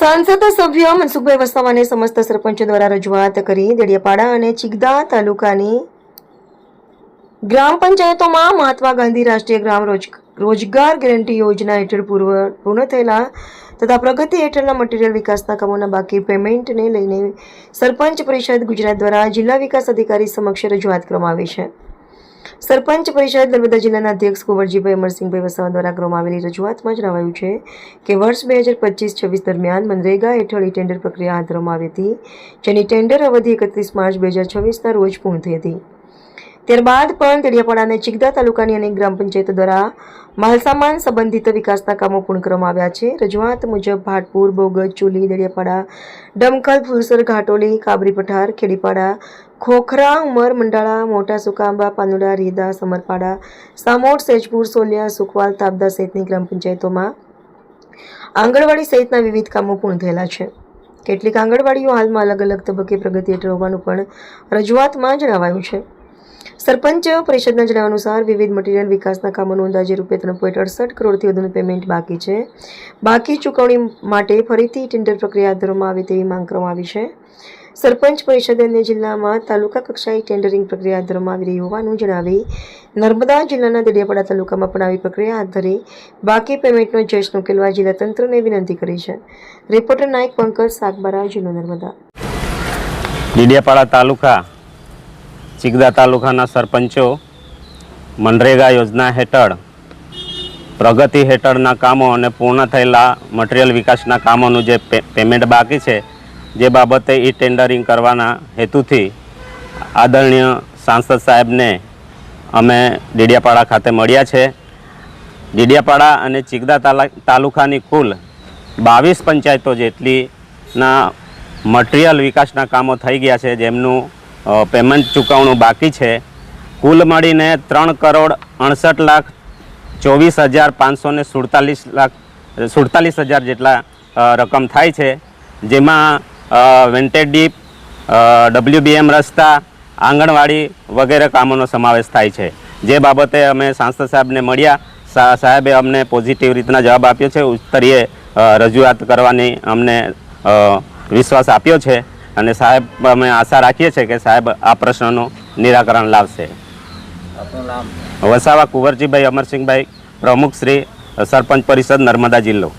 सांसद सभ्य मनसुखभाई वसावाने समस्त सरपंच द्वारा रजूआत करी देडियापाड़ा અને ચિગદા તાલુકાની ગ્રામ પંચાયતોમાં મહાત્મા ગાંધી રાષ્ટ્રીય ગ્રામ રોજગાર ગેરંટી યોજના હેઠળ પૂર્ણ થયેલા તથા પ્રગતિ હેઠળના મટીરીયલ વિકાસના કામોના બાકી પેમેન્ટને લઈને સરપંચ પરિષદ ગુજરાત દ્વારા જિલ્લા વિકાસ અધિકારી સમક્ષ રજૂઆત કરવામાં આવી છે। સરપંચ પરિષદ નર્મદા જિલ્લાના અધ્યક્ષ કુંવરજીભાઈ અમરસિંહભાઈ વસાવા દ્વારા કરવામાં આવેલી રજૂઆતમાં જણાવાયું છે કે વર્ષ 2025-26 દરમિયાન મનરેગા હેઠળ ટેન્ડર પ્રક્રિયા હાથ ધરવામાં આવી હતી, જેની ટેન્ડર અવધિ 31 માર્ચ 2026ના રોજ પૂર્ણ થઈ હતી। ત્યારબાદ પણ દેડિયાપાડા અને ચિગદા તાલુકાની અનેક ગ્રામ પંચાયતો દ્વારા માલસામાન સંબંધિત વિકાસના કામો પૂર્ણ કરવામાં આવ્યા છે। રજૂઆત મુજબ ભાટપુર, બોગજ, ચુલી, દેડિયાપાડા, ડમખલ, ફુલસર, ઘાટોલી, કાબરી પઠાર, ખેડીપાડા, ખોખરા, ઉમર, મંડાળા, મોટા સુકાંબા, પાનુડા, રીદા, સમરપાડા, સામોટ, સેજપુર, સોલિયા, સુખવાલ, તાબદા સહિતની ગ્રામ પંચાયતોમાં આંગણવાડી સહિતના વિવિધ કામો પૂર્ણ થયેલા છે। કેટલીક આંગણવાડીઓ હાલમાં અલગ અલગ તબક્કે પ્રગતિ હેઠળ હોવાનું પણ રજૂઆતમાં જણાવાયું છે। સરપંચ પરિષદના જણાવ્યા અનુસાર વિવિધ મટીરીયલ વિકાસના કામોનું અંદાજે ₹3.68 કરોડથી વધુનું પેમેન્ટ બાકી છે। બાકી ચૂકવણી માટે ફરીથી ટેન્ડર પ્રક્રિયા હાથ ધરવામાં આવે તેવી માંગ કરવામાં આવી છે। સરપંચ પરિષદે અન્ય જિલ્લામાં તાલુકા કક્ષાએ ટેન્ડરિંગ પ્રક્રિયા હાથ ધરવામાં આવી રહી હોવાનું જણાવી નર્મદા જિલ્લાના દેડિયાપાડા તાલુકામાં પણ આવી પ્રક્રિયા હાથ ધરી બાકી પેમેન્ટનો જશ્ન ઉકેલવા જિલ્લા તંત્રને વિનંતી કરી છે। રિપોર્ટર નાયક પંકજ સાગબારા, જિલ્લો નર્મદા। દેડિયાપાડા તાલુકા ચિગદા તાલુકાના સરપંચો મનરેગા યોજના હેઠળ પ્રગતિ હેઠળના કામો અને પૂર્ણ થયેલા મટીરીયલ વિકાસના કામોનું જે પેમેન્ટ બાકી છે, જે બાબતે ઈ ટેન્ડરિંગ કરવાના હેતુથી આદરણીય સાંસદ સાહેબને અમે દેડિયાપાડા ખાતે મળ્યા છે। દેડિયાપાડા અને ચિગદા તાલુકાની કુલ 22 પંચાયતો જેટલીના મટીરીયલ વિકાસના કામો થઈ ગયા છે, જેમનું પેમેન્ટ ચૂકવણું બાકી છે। કુલ મળીને 3,68,547,547 જેટલા રકમ થાય છે, જેમાં વેન્ટેડ ડીપ, WBM રસ્તા, આંગણવાડી વગેરે કામોનો સમાવેશ થાય છે। જે બાબતે અમે સાંસદ સાહેબને મળ્યા, સાહેબે અમને પોઝિટિવ રીતના જવાબ આપ્યો છે, ઉચ્ચસ્તરીય રજૂઆત કરવાની અમને વિશ્વાસ આપ્યો છે અને સાહેબ અમે આશા રાખીએ છીએ કે સાહેબ આ પ્રશ્નનું નિરાકરણ લાવશે। આપનું નામ? વસાવા કુંવરજીભાઈ અમરસિંહભાઈ, પ્રમુખ શ્રી સરપંચ પરિષદ નર્મદા જિલ્લો।